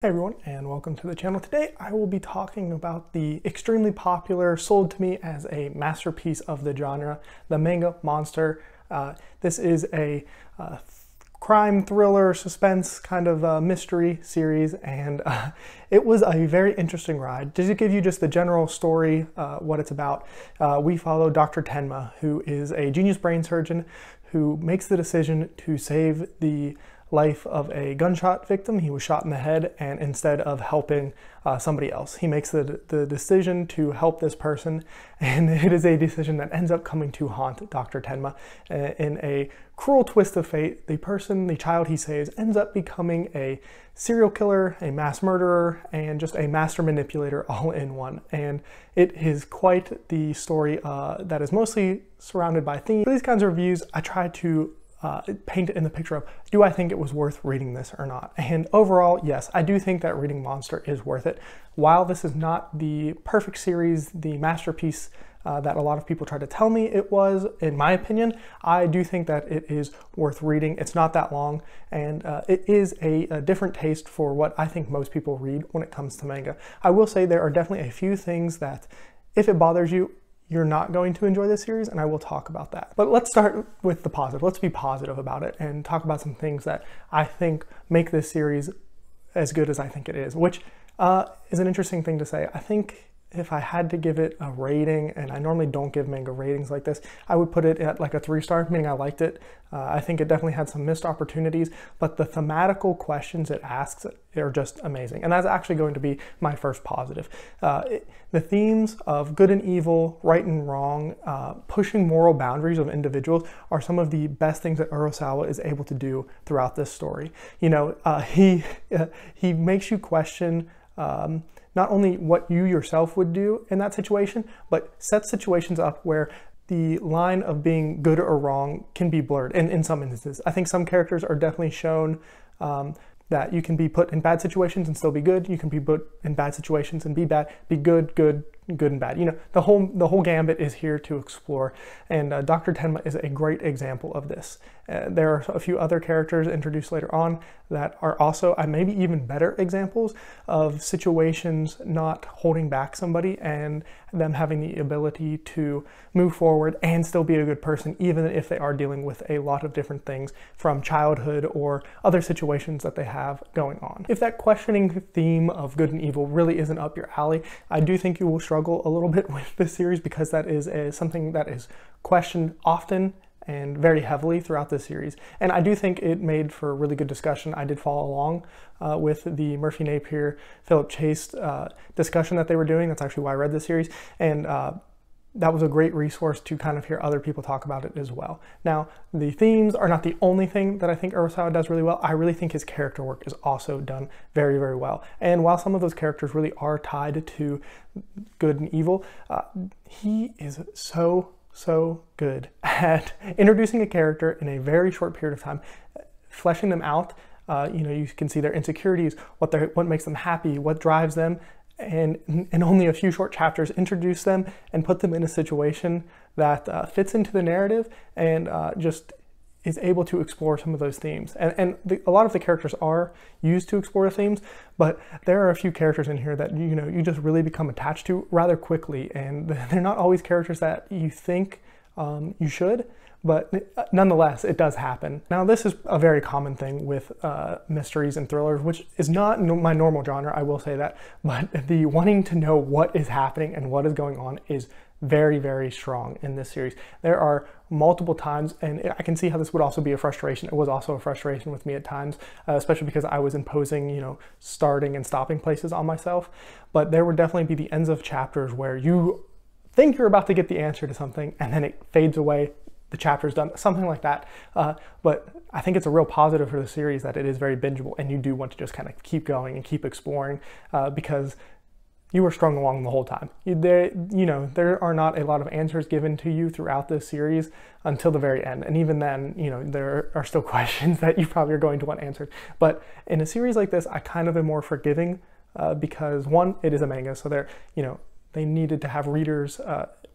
Hey everyone, and welcome to the channel. Today I will be talking about the extremely popular, sold to me as a masterpiece of the genre, the manga Monster. This is a crime thriller suspense kind of mystery series, and it was a very interesting ride. Just to give you just the general story, what it's about, we follow Dr. Tenma, who is a genius brain surgeon who makes the decision to save the life of a gunshot victim. He was shot in the head, and instead of helping somebody else, he makes the decision to help this person, and it is a decision that ends up coming to haunt Dr. Tenma. In a cruel twist of fate, the child he saves, ends up becoming a serial killer, a mass murderer, and just a master manipulator all in one. And it is quite the story that is mostly surrounded by themes. For these kinds of reviews, I try to paint it in the picture of, do I think it was worth reading this or not? And overall, yes, I do think that reading Monster is worth it. While this is not the perfect series, the masterpiece that a lot of people try to tell me it was, in my opinion, I do think that it is worth reading. It's not that long, and it is a different taste for what I think most people read when it comes to manga. I will say there are definitely a few things that, if it bothers you, you're not going to enjoy this series, and I will talk about that. But let's start with the positive. Let's be positive about it and talk about some things that I think make this series as good as I think it is, which is an interesting thing to say. I think if I had to give it a rating, and I normally don't give manga ratings like this, I would put it at like a 3-star, meaning I liked it. I think it definitely had some missed opportunities, but the thematical questions it asks are just amazing. And that's actually going to be my first positive. The themes of good and evil, right and wrong, pushing moral boundaries of individuals are some of the best things that Urasawa is able to do throughout this story. You know, he makes you question not only what you yourself would do in that situation, but set situations up where the line of being good or wrong can be blurred in some instances. I think some characters are definitely shown that you can be put in bad situations and still be good. You can be put in bad situations and be bad, be good, good, good and bad. You know, the whole gambit is here to explore, and Dr. Tenma is a great example of this. There are a few other characters introduced later on that are also maybe even better examples of situations not holding back somebody and them having the ability to move forward and still be a good person, even if they are dealing with a lot of different things from childhood or other situations that they have going on. If that questioning theme of good and evil really isn't up your alley, I do think you will struggle a little bit with this series, because that is something that is questioned often and very heavily throughout this series. And I do think it made for a really good discussion. I did follow along with the Murphy Napier, Philip Chase discussion that they were doing. That's actually why I read this series. And that was a great resource to kind of hear other people talk about it as well. Now, the themes are not the only thing that I think Urasawa does really well. I really think his character work is also done very, very well. And while some of those characters really are tied to good and evil, he is so good at introducing a character in a very short period of time, fleshing them out. You know, you can see their insecurities, what makes them happy, what drives them, and in only a few short chapters introduce them and put them in a situation that fits into the narrative and just is able to explore some of those themes. And a lot of the characters are used to explore the themes, but there are a few characters in here that, you know, you just really become attached to rather quickly, and they're not always characters that you think you should, but nonetheless, it does happen. Now, this is a very common thing with mysteries and thrillers, which is not my normal genre, I will say that, but the wanting to know what is happening and what is going on is very, very strong in this series. There are multiple times, and I can see how this would also be a frustration. It was also a frustration with me at times, especially because I was imposing, you know, starting and stopping places on myself. But there would definitely be the ends of chapters where you think you're about to get the answer to something, and then it fades away, the chapter's done, something like that. But I think it's a real positive for the series that it is very bingeable, and you do want to just kind of keep going and keep exploring, because you were strung along the whole time. There are not a lot of answers given to you throughout this series until the very end. And even then, you know, there are still questions that you probably are going to want answered. But in a series like this, I kind of am more forgiving because, one, it is a manga, so they needed to have readers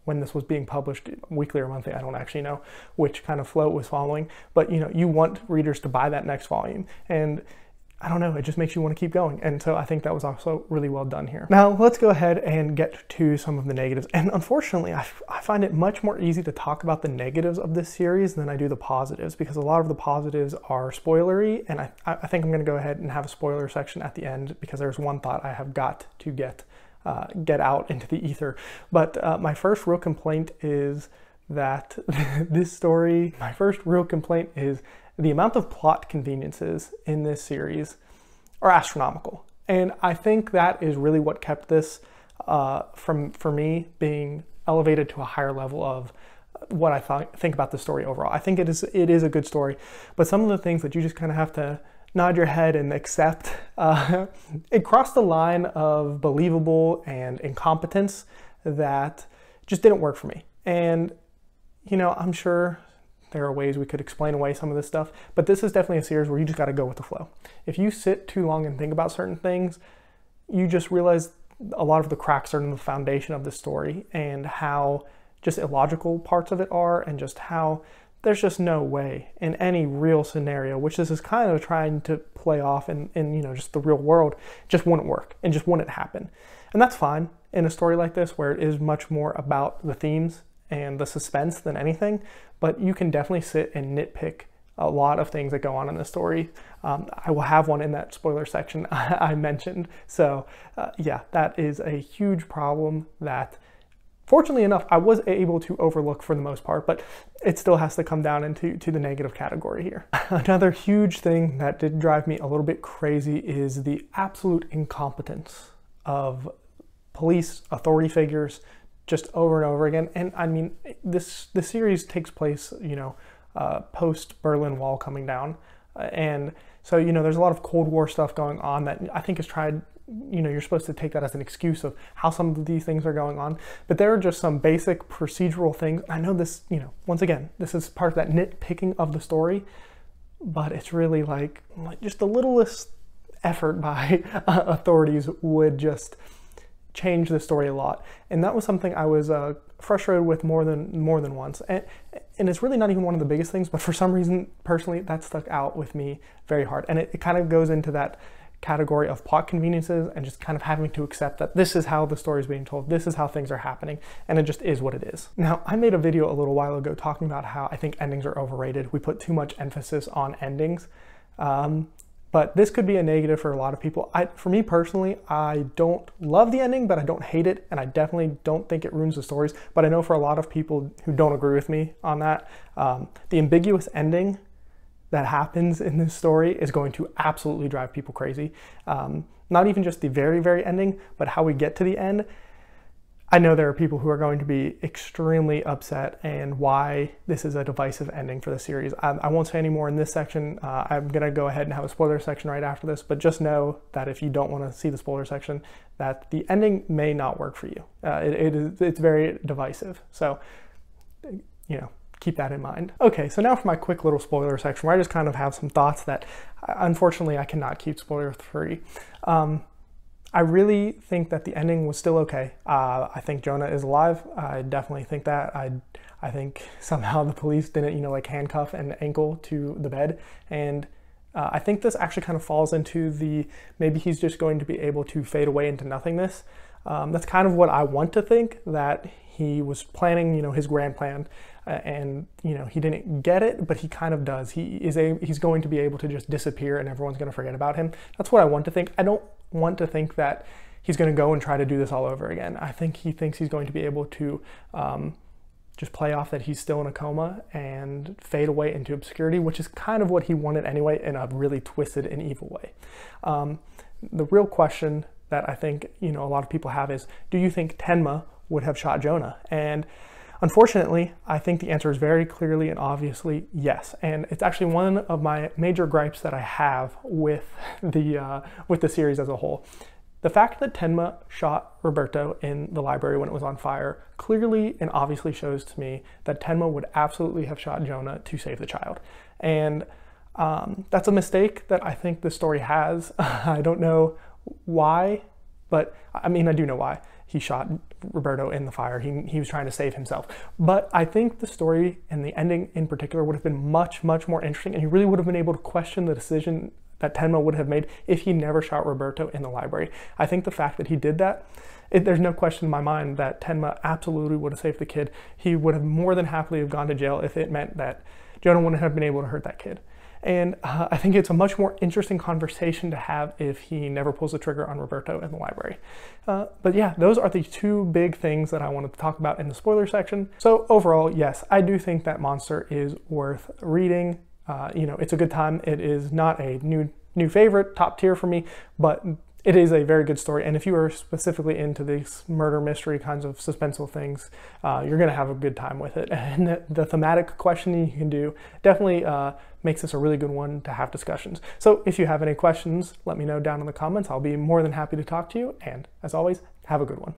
when this was being published, weekly or monthly, I don't actually know which kind of flow it was following, but you want readers to buy that next volume. And I don't know, it just makes you want to keep going. And so I think that was also really well done here. Now let's go ahead and get to some of the negatives. And unfortunately, I find it much more easy to talk about the negatives of this series than I do the positives, because a lot of the positives are spoilery. And I think I'm going to go ahead and have a spoiler section at the end, because there's one thought I have got to get out into the ether. But my first real complaint is that this story, my first real complaint is the amount of plot conveniences in this series are astronomical. And I think that is really what kept this for me being elevated to a higher level of what I think about the story overall. I think it is a good story, but some of the things that you just kind of have to nod your head and accept, it crossed the line of believable and incompetence that just didn't work for me. And, you know, I'm sure there are ways we could explain away some of this stuff, but this is definitely a series where you just got to go with the flow. If you sit too long and think about certain things, you just realize a lot of the cracks are in the foundation of the story, and how just illogical parts of it are, and just how there's just no way in any real scenario, which this is kind of trying to play off in you know, just the real world, just wouldn't work and just wouldn't happen. And that's fine in a story like this, where it is much more about the themes and the suspense than anything, but you can definitely sit and nitpick a lot of things that go on in the story. I will have one in that spoiler section I mentioned. So yeah, that is a huge problem that, fortunately enough, I was able to overlook for the most part, but it still has to come down into the negative category here. Another huge thing that did drive me a little bit crazy is the absolute incompetence of police authority figures, just over and over again. And I mean, this series takes place, you know, post Berlin Wall coming down. And so, you know, there's a lot of Cold War stuff going on that I think is tried, you know, you're supposed to take that as an excuse of how some of these things are going on. But there are just some basic procedural things. I know this, you know, once again, this is part of that nitpicking of the story, but it's really like just the littlest effort by authorities would just change the story a lot. And that was something I was frustrated with more than once. And it's really not even one of the biggest things, but for some reason, personally, that stuck out with me very hard. And it kind of goes into that category of plot conveniences and just kind of having to accept that this is how the story is being told, this is how things are happening, and it just is what it is. Now, I made a video a little while ago talking about how I think endings are overrated. We put too much emphasis on endings. But this could be a negative for a lot of people. For me personally, I don't love the ending, but I don't hate it, and I definitely don't think it ruins the stories. But I know for a lot of people who don't agree with me on that, the ambiguous ending that happens in this story is going to absolutely drive people crazy. Not even just the very, very ending, but how we get to the end. I know there are people who are going to be extremely upset, and why this is a divisive ending for the series. I won't say any more in this section. I'm going to go ahead and have a spoiler section right after this, but just know that if you don't want to see the spoiler section, that the ending may not work for you. It's very divisive. So, you know, keep that in mind. Okay, so now for my quick little spoiler section, where I just kind of have some thoughts that unfortunately I cannot keep spoiler free. I really think that the ending was still okay. I think Jonah is alive. I definitely think that. I think somehow the police didn't, you know, like handcuff and ankle to the bed. And I think this actually kind of falls into the, maybe he's just going to be able to fade away into nothingness. That's kind of what I want to think, that he was planning, you know, his grand plan, and, you know, he didn't get it, but he kind of does. He's going to be able to just disappear and everyone's going to forget about him. That's what I want to think. I don't want to think that he's going to go and try to do this all over again. I think he thinks he's going to be able to just play off that he's still in a coma and fade away into obscurity, which is kind of what he wanted anyway, in a really twisted and evil way. The real question that I think, you know, a lot of people have is, do you think Tenma would have shot Jonah? And unfortunately, I think the answer is very clearly and obviously yes. And it's actually one of my major gripes that I have with the series as a whole. The fact that Tenma shot Roberto in the library when it was on fire clearly and obviously shows to me that Tenma would absolutely have shot Jonah to save the child. And that's a mistake that I think this story has. I don't know why, but I mean, I do know why. He shot Roberto in the fire. He was trying to save himself. But I think the story and the ending in particular would have been much, much more interesting, and you really would have been able to question the decision that Tenma would have made if he never shot Roberto in the library. I think the fact that he did that, there's no question in my mind that Tenma absolutely would have saved the kid. He would have more than happily have gone to jail if it meant that Jonah wouldn't have been able to hurt that kid. And I think it's a much more interesting conversation to have if he never pulls the trigger on Roberto in the library. But yeah, those are the two big things that I wanted to talk about in the spoiler section. So overall, yes, I do think that Monster is worth reading. You know, it's a good time. It is not a new favorite, top tier for me, but it is a very good story. And if you are specifically into these murder mystery kinds of suspenseful things, you're gonna have a good time with it. And the thematic questioning you can do definitely makes this a really good one to have discussions. So if you have any questions, let me know down in the comments. I'll be more than happy to talk to you. And as always, have a good one.